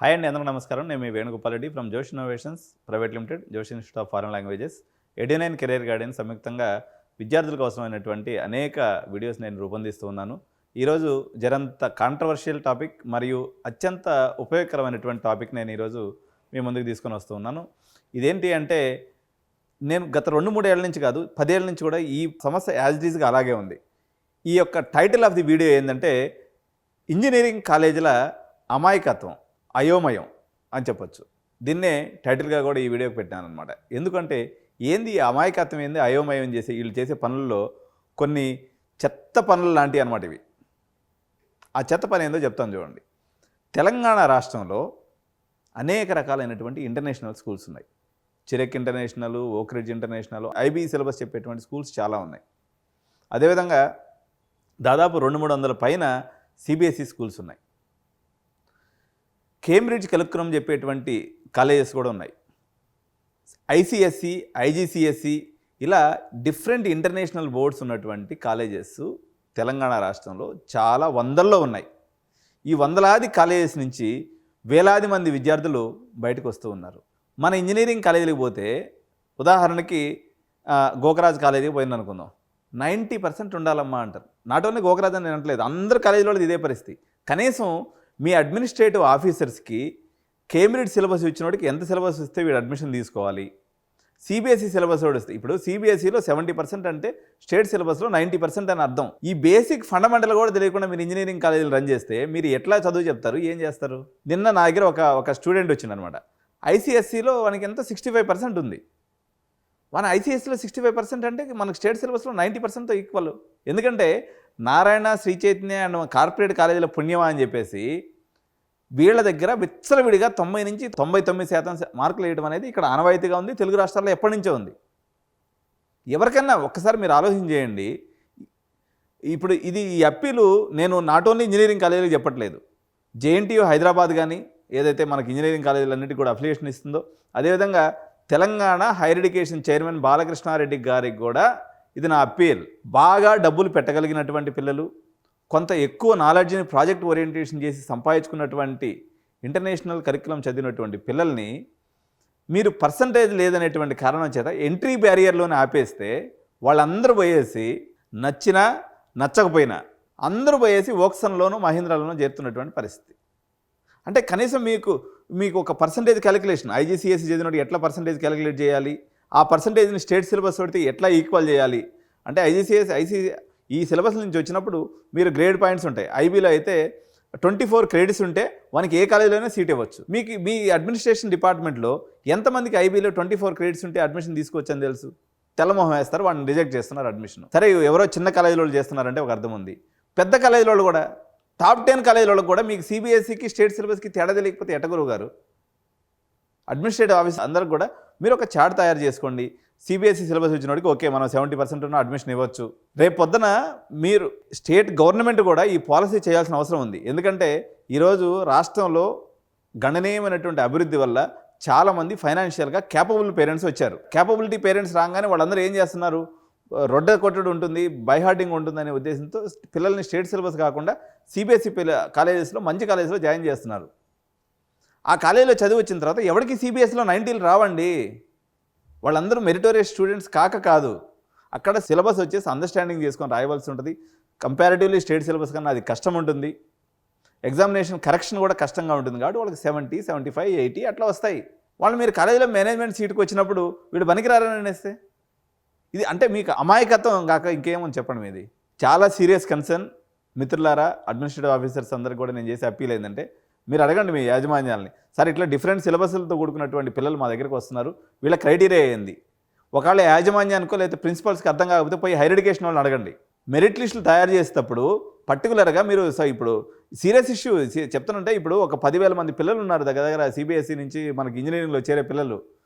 Hi అండి, అందరికీ నమస్కారం. నేను మీ Venugopal Reddy from Josh innovations private limited, Josh institute of foreign languages, Edunine career guidance సంయుక్తంగా విద్యార్థులకు అవసరమైనటువంటి అనేక వీడియోస్ నేను రూపొందిస్తూ ఉన్నాను. ఈరోజు జరంత కాంట్రవర్షియల్ టాపిక్ మరియు అత్యంత ఉపయోగకరమైనటువంటి టాపిక్ నేను ఈరోజు మీ ముందుకు తీసుకొని వస్తూ ఉన్నాను. ఇదేంటి అంటే, నేను గత 2-3 ఏళ్ళ నుంచి కాదు, 10 ఏళ్ళ నుంచి కూడా ఈ సమస్య యాజ్ ఇట్ ఈజ్గా అలాగే ఉంది. ఈ యొక్క టైటిల్ ఆఫ్ ది వీడియో ఏంటంటే, ఇంజనీరింగ్ కాలేజీల అమాయకత్వం, అయోమయం అని చెప్పొచ్చు. దీన్నే టైటిల్గా కూడా ఈ వీడియోకి పెట్టాను అనమాట. ఎందుకంటే ఏంది ఈ అమాయకత్వం, ఏంది అయోమయం చేసి వీళ్ళు చేసే పనుల్లో కొన్ని చెత్త పనులు లాంటివి అనమాట ఇవి. ఆ చెత్త పని ఏందో చెప్తాను చూడండి. తెలంగాణ రాష్ట్రంలో అనేక రకాలైనటువంటి ఇంటర్నేషనల్ స్కూల్స్ ఉన్నాయి. Chirec international, Oakridge international, IB syllabus చెప్పేటువంటి స్కూల్స్ చాలా ఉన్నాయి. అదేవిధంగా దాదాపు 200-300 పైన సిబిఎస్ఈ స్కూల్స్ ఉన్నాయి. కేంబ్రిడ్జ్ కరికులం చెప్పేటువంటి కాలేజెస్ కూడా ఉన్నాయి. ఐసిఎస్సి, ఐజీసీఎస్సి ఇలా డిఫరెంట్ ఇంటర్నేషనల్ బోర్డ్స్ ఉన్నటువంటి కాలేజెస్ తెలంగాణ రాష్ట్రంలో చాలా వందల్లో ఉన్నాయి. ఈ వందలాది కాలేజెస్ నుంచి వేలాది మంది విద్యార్థులు బయటకు వస్తూ ఉన్నారు. మన ఇంజనీరింగ్ కాలేజీలకు పోతే, ఉదాహరణకి గోకరాజ్ కాలేజీకి పోయింది అనుకుందాం, 90% ఉండాలమ్మా అంటారు. నాట్ ఓన్లీ గోకరాజ్ అని నేను అనట్లేదు, అందరు కాలేజీలో ఇదే పరిస్థితి. కనీసం మీ అడ్మినిస్ట్రేటివ్ ఆఫీసర్స్కి కేంబ్రిడ్జ్ సిలబస్ ఇచ్చిన వాడికి ఎంత సిలబస్ ఇస్తే వీడు అడ్మిషన్ తీసుకోవాలి, సిబిఎస్ఈ సిలబస్ వాడు ఇస్తే, ఇప్పుడు సిబిఎస్ఈలో 70% అంటే స్టేట్ సిలబస్లో 90% అని అర్థం. ఈ బేసిక్ ఫండమెంటల్ కూడా తెలియకుండా మీరు ఇంజనీరింగ్ కాలేజీలు రన్ చేస్తే మీరు ఎట్లా చదువు చెప్తారు, ఏం చేస్తారు? నిన్న నా దగ్గర ఒక స్టూడెంట్ వచ్చిందనమాట. ఐసిఎస్సిలో వానికి ఎంత 65% ఉంది. మన ఐసిఎస్సిలో 65% అంటే మనకు స్టేట్ సిలబస్లో 90%తో ఈక్వల్. ఎందుకంటే నారాయణ, శ్రీ చైతన్య అండ్ కార్పొరేట్ కాలేజీల పుణ్యమా అని చెప్పేసి వీళ్ళ దగ్గర విచ్చలవిడిగా 90 నుంచి 99% మార్కులు వేయడం అనేది ఇక్కడ ఆనవాయితీగా ఉంది. తెలుగు రాష్ట్రాల్లో ఎప్పటి నుంచో ఉంది. ఎవరికైనా ఒక్కసారి మీరు ఆలోచన చేయండి. ఇప్పుడు ఈ అప్పీలు నేను నాట్ ఓన్లీ ఇంజనీరింగ్ కాలేజీలకు చెప్పట్లేదు. జేఎన్టీయూ హైదరాబాద్ కానీ ఏదైతే మనకి ఇంజనీరింగ్ కాలేజీలన్నిటికీ కూడా అఫిలియేషన్ ఇస్తుందో, అదేవిధంగా Telangana higher education chairman Balakrishna Reddy గారికి కూడా ఇది నా అప్పీల్. బాగా డబ్బులు పెట్టగలిగినటువంటి పిల్లలు, కొంత ఎక్కువ నాలెడ్జ్ని ప్రాజెక్ట్ ఓరియంటేషన్ చేసి సంపాదించుకున్నటువంటి ఇంటర్నేషనల్ కరికులం చదివినటువంటి పిల్లల్ని మీరు పర్సంటేజ్ లేదనేటువంటి కారణం చేత ఎంట్రీ బ్యారియర్లోనే ఆపేస్తే వాళ్ళందరూ పోయేసి, నచ్చినా నచ్చకపోయినా అందరూ పోయేసి వోక్సన్లోనూ మహీంద్రాలోనూ చేరుతున్నటువంటి పరిస్థితి. అంటే కనీసం మీకు ఒక పర్సంటేజ్ క్యాలిక్యులేషన్, ఐజీసీఎస్సీ చదివినట్టు ఎట్లా పర్సంటేజ్ క్యాలిక్యులేట్ చేయాలి, ఆ పర్సంటేజ్ని స్టేట్ సిలబస్ పెడితే ఎట్లా ఈక్వల్ చేయాలి అంటే, ఐజీసీఎస్ ఈ సిలబస్ నుంచి వచ్చినప్పుడు మీరు గ్రేడ్ పాయింట్స్ ఉంటాయి. ఐబీలో అయితే 24 క్రెడిట్స్ ఉంటే మనకి ఏ కాలేజీలోనే సీట్ ఇవ్వచ్చు. మీ అడ్మినిస్ట్రేషన్ డిపార్ట్మెంట్లో ఎంతమందికి ఐబీలో 24 క్రెడిట్స్ ఉంటే అడ్మిషన్ తీసుకోవచ్చని తెలుసు? తెల్లమొహం వేస్తారు, వాడిని రిజెక్ట్ చేస్తున్నారు అడ్మిషన్. సరే, ఎవరో చిన్న కాలేజీలో చేస్తున్నారంటే ఒక అర్థం ఉంది. పెద్ద కాలేజీలో కూడా, టాప్ 10 కాలేజీలో కూడా మీకు సిబిఎస్ఈకి స్టేట్ సిలబస్కి తేడా తెలియకపోతే ఎట్టగురువు గారు? అడ్మినిస్ట్రేటివ్ ఆఫీస్ అందరికి కూడా మీరు ఒక చార్ట్ తయారు చేసుకోండి. సిబిఎస్ఈ సిలబస్ వచ్చినోడికి ఓకే, మనం 70% ఉన్న అడ్మిషన్ ఇవ్వచ్చు. రేపు పొద్దున మీరు స్టేట్ గవర్నమెంట్ కూడా ఈ పాలసీ చేయాల్సిన అవసరం ఉంది. ఎందుకంటే ఈరోజు రాష్ట్రంలో గణనీయమైనటువంటి అభివృద్ధి వల్ల చాలామంది ఫైనాన్షియల్గా క్యాపబుల్ పేరెంట్స్ వచ్చారు. క్యాపబిలిటీ పేరెంట్స్ రాగానే వాళ్ళందరూ ఏం చేస్తున్నారు, రొడ్డ కొట్టుడు ఉంటుంది, బైహార్డింగ్ ఉంటుందనే ఉద్దేశంతో పిల్లల్ని స్టేట్ సిలబస్ కాకుండా సిబిఎస్ఈ కాలేజెస్లో, మంచి కాలేజెస్లో జాయిన్ చేస్తున్నారు. ఆ కాలేజీలో చదివి వచ్చిన తర్వాత ఎవరికి సిబిఎస్ఈలో 90 రావండి. వాళ్ళందరూ మెరిటోరియస్ స్టూడెంట్స్ కాదు. అక్కడ సిలబస్ వచ్చేసి అండర్స్టాండింగ్ చేసుకొని రాయవలసి ఉంటుంది. కంపారిటివ్లీ స్టేట్ సిలబస్ కన్నా అది కష్టం ఉంటుంది. ఎగ్జామినేషన్ కరెక్షన్ కూడా కష్టంగా ఉంటుంది. కాబట్టి వాళ్ళకి 70, 75, 80 అట్లా వస్తాయి. వాళ్ళు మీరు కాలేజీలో మేనేజ్మెంట్ సీటుకు వచ్చినప్పుడు వీడు పనికిరారని అనేస్తే ఇది అంటే మీకు అమాయకత్వం కాక ఇంకేమని చెప్పడం. ఇది చాలా సీరియస్ కన్సర్న్. మిత్రులారా, అడ్మినిస్ట్రేటివ్ ఆఫీసర్స్ అందరికీ కూడా నేను చేసే అప్పీల్ ఏంటంటే, మీరు అడగండి మీ యాజమాన్యాలని, సార్ ఇట్లా డిఫరెంట్ సిలబస్లతో కూడుకున్నటువంటి పిల్లలు మా దగ్గరికి వస్తున్నారు, వీళ్ళ క్రైటీరియా ఏంది? ఒకవేళ యాజమాన్యానికో లేదా ప్రిన్సిపల్స్కి అర్థం కాకపోతే పోయి హైయర్ ఎడ్యుకేషన్ వాళ్ళని అడగండి. మెరిట్ లిస్టులు తయారు చేసేటప్పుడు పర్టికులర్గా మీరు ఇప్పుడు సీరియస్ ఇష్యూ చెప్తానంటే, ఇప్పుడు ఒక 10,000 మంది పిల్లలు ఉన్నారు దగ్గర సిబిఎస్ఈ నుంచి మనకి ఇంజనీరింగ్లో చేరే పిల్లలు.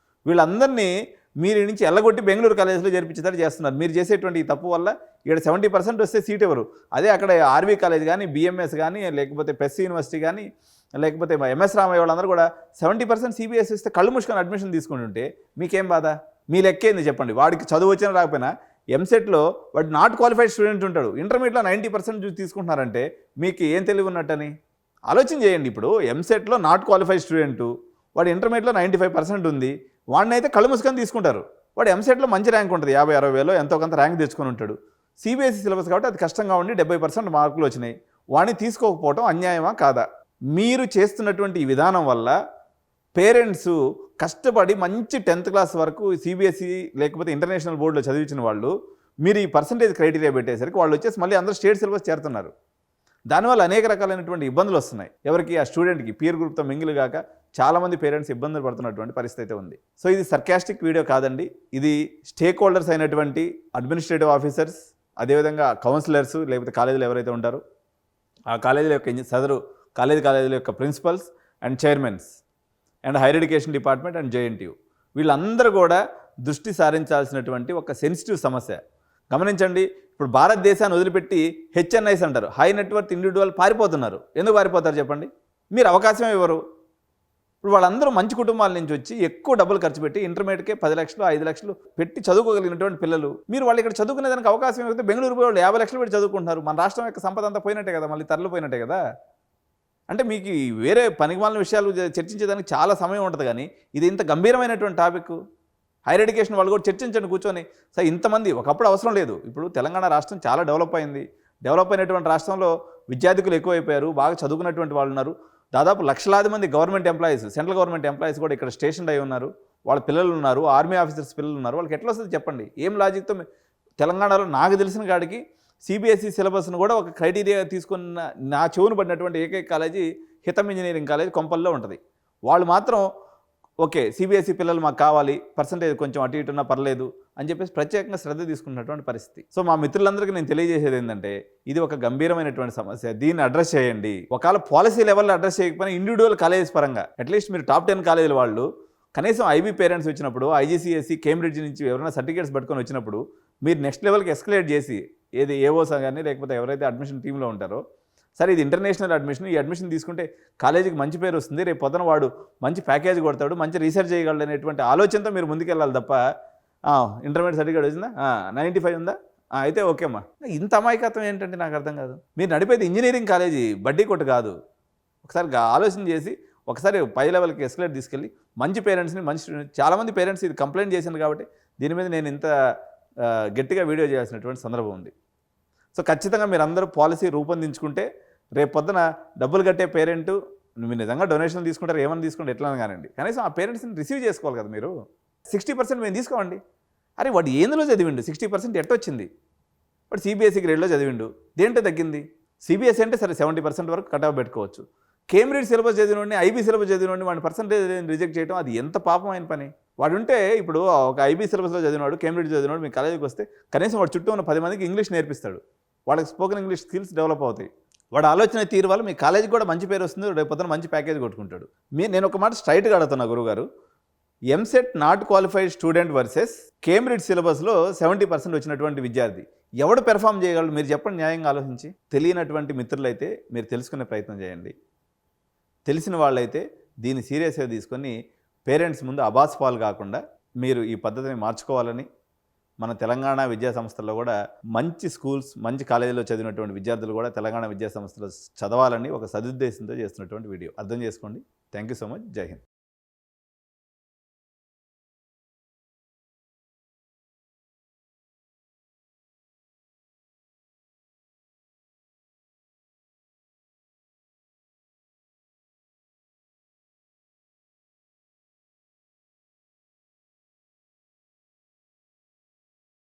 వీళ్ళందరినీ మీరు నుంచి ఎల్లగొట్టి బెంగళూరు కాలేజీలో చేర్పించేటట్టు చేస్తున్నారు. మీరు చేసేటువంటి ఈ తప్పు వల్ల ఇక్కడ 70% వస్తే సీట్ ఎవరు? అదే అక్కడ ఆర్వీ కాలేజ్ కానీ, బిఎంఎస్ కానీ, లేకపోతే పెస్ యూనివర్సిటీ కానీ, లేకపోతే ఎంఎస్ రామయ్య వాళ్ళందరూ కూడా 70% సిబిఎస్ ఇస్తే కళ్ళు మూసుకొని అడ్మిషన్ తీసుకుంటుంటే మీకేం బాధ? మీ లెక్కేంది చెప్పండి. వాడికి చదువు వచ్చినా రాకపోయినా ఎంసెట్లో వాడు నాట్ క్వాలిఫైడ్ స్టూడెంట్ ఉంటాడు, ఇంటర్మీడియట్లో 90% తీసుకుంటున్నారంటే మీకు ఏం తెలివి ఉన్నట్టని? ఆలోచన చేయండి. ఇప్పుడు ఎంసెట్లో నాట్ క్వాలిఫైడ్ స్టూడెంటు, వాడు ఇంటర్మీడియట్లో 95% ఉంది, వాడిని అయితే కళ్ళు మూసుకొని తీసుకుంటారు. వాడు ఎంసెట్లో మంచి ర్యాంక్ ఉంటుంది, 50-60 వేలో ఎంతో కొంత ర్యాంక్ తెచ్చుకొని ఉంటాడు. సిబిఎస్ఈ సిలబస్ కాబట్టి అది కష్టంగా ఉండి 70% మార్కులు వచ్చినాయి. వాడిని తీసుకోకపోవడం అన్యాయమా కాదా? మీరు చేస్తున్నటువంటి ఈ విధానం వల్ల పేరెంట్స్ కష్టపడి మంచి 10th క్లాస్ వరకు సిబిఎస్ఈ లేకపోతే ఇంటర్నేషనల్ బోర్డులో చదివించిన వాళ్ళు మీరు ఈ పర్సంటేజ్ క్రైటీరియా పెట్టేసరికి వాళ్ళు వచ్చేసి మళ్ళీ అందరూ స్టేట్ సిలబస్ చేరుతున్నారు. దానివల్ల అనేక రకాలైనటువంటి ఇబ్బందులు వస్తున్నాయి. ఎవరికి? ఆ స్టూడెంట్కి. పీర్ గ్రూప్తో మింగిల్ కాక చాలామంది పేరెంట్స్ ఇబ్బందులు పడుతున్నటువంటి పరిస్థితి అయితే ఉంది. సో ఇది సర్కాస్టిక్ వీడియో కాదండి. ఇది స్టేక్ హోల్డర్స్ అయినటువంటి అడ్మినిస్ట్రేటివ్ ఆఫీసర్స్, అదేవిధంగా కౌన్సిలర్స్ లేకపోతే కాలేజీలు ఎవరైతే ఉంటారో ఆ కాలేజీల యొక్క సదరు కాలేజీల యొక్క principals and chairmans and higher education department and JNTU వీళ్ళందరూ కూడా దృష్టి సారించాల్సినటువంటి ఒక సెన్సిటివ్ సమస్య. గమనించండి, ఇప్పుడు భారతదేశాన్ని వదిలిపెట్టి హెచ్ఎన్ఐస్ అంటారు, హై నెట్వర్త్ ఇండివిజువల్ పారిపోతున్నారు. ఎందుకు పారిపోతారు చెప్పండి? మీరు అవకాశం ఇవ్వరు. ఇప్పుడు వాళ్ళందరూ మంచి కుటుంబాల నుంచి వచ్చి ఎక్కువ డబ్బులు ఖర్చు పెట్టి ఇంటర్మీడియట్కే 10 లక్షలు 5 లక్షలు పెట్టి చదువుకోగలిగినటువంటి పిల్లలు, మీరు వాళ్ళు ఇక్కడ చదువుకునే దానికి అవకాశం ఇవ్వకపోతే బెంగళూరు పోయి వాళ్ళు 50 లక్షలు పెట్టి చదువుకుంటున్నారు. మన రాష్ట్రం యొక్క సంపద అంతా పోయినట్టే కదా, మళ్ళీ తరలిపోయినట్టే కదా. అంటే మీకు వేరే పనికిమాలిన విషయాలు చర్చించేదానికి చాలా సమయం ఉంటుంది, కానీ ఇది ఇంత గంభీరమైనటువంటి టాపిక్. హైయర్ ఎడ్యుకేషన్ వాళ్ళు కూడా చర్చించండి కూర్చొని. సార్ ఇంతమంది ఒకప్పుడు అవసరం లేదు. ఇప్పుడు తెలంగాణ రాష్ట్రం చాలా డెవలప్ అయింది. డెవలప్ అయినటువంటి రాష్ట్రంలో విద్యార్థికులు ఎక్కువైపోయారు, బాగా చదువుకున్నటువంటి వాళ్ళు ఉన్నారు. దాదాపు లక్షలాది మంది government employees, central government employees కూడా ఇక్కడ స్టేషన్ అయి ఉన్నారు. వాళ్ళ పిల్లలు ఉన్నారు, ఆర్మీ ఆఫీసర్స్ పిల్లలు ఉన్నారు. వాళ్ళకి ఎట్లా వస్తుంది చెప్పండి? ఏం లాజిక్తో తెలంగాణలో నాకు తెలిసిన కాడికి సిబిఎస్ఈ సిలబస్ను కూడా ఒక క్రైటీరియా తీసుకున్న నా చెవును పడినటువంటి ఏకైక కాలేజీ హితం ఇంజనీరింగ్ కాలేజ్ కొంపల్లో ఉంటుంది. వాళ్ళు మాత్రం ఓకే సిబిఎస్ఈ పిల్లలు మాకు కావాలి, పర్సంటేజ్ కొంచెం అటు ఇటున్నా పర్లేదు అని చెప్పేసి ప్రత్యేకంగా శ్రద్ధ తీసుకున్నటువంటి పరిస్థితి. సో మా మిత్రులందరికీ నేను తెలియజేసేది ఏంటంటే ఇది ఒక గంభీరమైనటువంటి సమస్య, దీన్ని అడ్రస్ చేయండి. ఒకవేళ పాలసీ లెవెల్లో అడ్రస్ చేయకపోయినా ఇండివిజువల్ కాలేజెస్ పరంగా అట్లీస్ట్ మీరు టాప్ 10 కాలేజీల వాళ్ళు కనీసం ఐబీ పేరెంట్స్ వచ్చినప్పుడు, ఐజీసీఎస్సీ కేంబ్రిడ్జ్ నుంచి ఎవరైనా సర్టిఫికేట్స్ పట్టుకొని వచ్చినప్పుడు మీరు నెక్స్ట్ లెవెల్కి ఎస్కలేట్ చేసి ఏది ఏఓసా కానీ లేకపోతే ఎవరైతే అడ్మిషన్ టీంలో ఉంటారో, సరే ఇది ఇంటర్నేషనల్ అడ్మిషన్, ఈ అడ్మిషన్ తీసుకుంటే కాలేజీకి మంచి పేరు వస్తుంది, రేపు పొద్దున వాడు మంచి ప్యాకేజ్ కొడతాడు, మంచి రీసెర్చ్ చేయగలడు అనేటువంటి ఆలోచనతో మీరు ముందుకెళ్ళాలి తప్ప ఇంటర్మీడియట్ సర్టిఫికేట్ వచ్చిందా, 95 ఉందా, అయితే ఓకేమ్మా. ఇంత అమాయకత్వం ఏంటంటే నాకు అర్థం కాదు. మీరు నడిపేది ఇంజనీరింగ్ కాలేజీ, బడ్డీ కొట్టు కాదు. ఒకసారి ఆలోచన చేసి ఒకసారి పై లెవెల్కి ఎస్కలేట్ తీసుకెళ్ళి మంచి పేరెంట్స్ని, మంచి స్టూడెంట్స్, చాలామంది పేరెంట్స్ ఇది కంప్లైంట్ చేశాను కాబట్టి దీని మీద నేను ఇంత గట్టిగా వీడియో చేయాల్సినటువంటి సందర్భం ఉంది. సో ఖచ్చితంగా మీరు అందరూ పాలసీ రూపొందించుకుంటే రేపు పొద్దున డబ్బులు కట్టే పేరెంటు మీరు నిజంగా డొనేషన్ తీసుకుంటారు, ఏమైనా తీసుకుంటే ఎట్లా కానివ్వండి, కనీసం ఆ పేరెంట్స్ని రిసీవ్ చేసుకోవాలి కదా. మీరు 60% మేము తీసుకోండి. అరే వాడు ఏందులో చదివిండు, 60% ఎట్టొచ్చింది? వాడు సిబిఎస్ఈ గ్రేడ్లో చదివిండు, దేంట్లో తగ్గింది? సిబిఎస్ఈ అంటే సరే 70% వరకు కట్ ఆఫ్ పెట్టుకోవచ్చు. కేంబ్రిడ్జ్ సిలబస్ చదివినోడిని, ఐబీ సిలబస్ చదివినోడిని వాడి పర్సంటేజ్ రిజెక్ట్ చేయడం అది ఎంత పాపమైన పని. వాడు ఉంటే ఇప్పుడు ఒక ఐబీ సిలబస్లో చదివినాడు, కేంబ్రిడ్జ్ చదివినాడు, మీ కాలేజీకి వస్తే కనీసం వాడు చుట్టూ ఉన్న 10 మందికి ఇంగ్లీష్ నేర్పిస్తాడు, వాళ్ళకి స్పోకెన్ ఇంగ్లీష్ స్కిల్స్ డెవలప్ అవుతాయి. వాడు ఆలోచన తీరు వల్ల మీ కాలేజీకి కూడా మంచి పేరు వస్తుంది, రేపు పొద్దున మంచి ప్యాకేజ్ కొట్టుకుంటాడు. నేను ఒక మాట స్ట్రైట్గా అడుగుతున్నా గురుగారు, EAMCET not qualified student versus Cambridge సిలబస్లో 70% వచ్చినటువంటి విద్యార్థి ఎవడు పెర్ఫామ్ చేయగలడు మీరు చెప్పండి న్యాయంగా ఆలోచించి. తెలియనటువంటి మిత్రులైతే మీరు తెలుసుకునే ప్రయత్నం చేయండి. తెలిసిన వాళ్ళైతే దీన్ని సీరియస్గా తీసుకొని పేరెంట్స్ ముందు అబాస్ పాలు కాకుండా మీరు ఈ పద్ధతిని మార్చుకోవాలని, మన తెలంగాణ విద్యా సంస్థల్లో కూడా మంచి స్కూల్స్, మంచి కాలేజీలో చదివినటువంటి విద్యార్థులు కూడా తెలంగాణ విద్యా సంస్థలో చదవాలని ఒక సదుద్దేశంతో చేస్తున్నటువంటి వీడియో. అర్థం చేసుకోండి. Thank you so much. జై హింద్.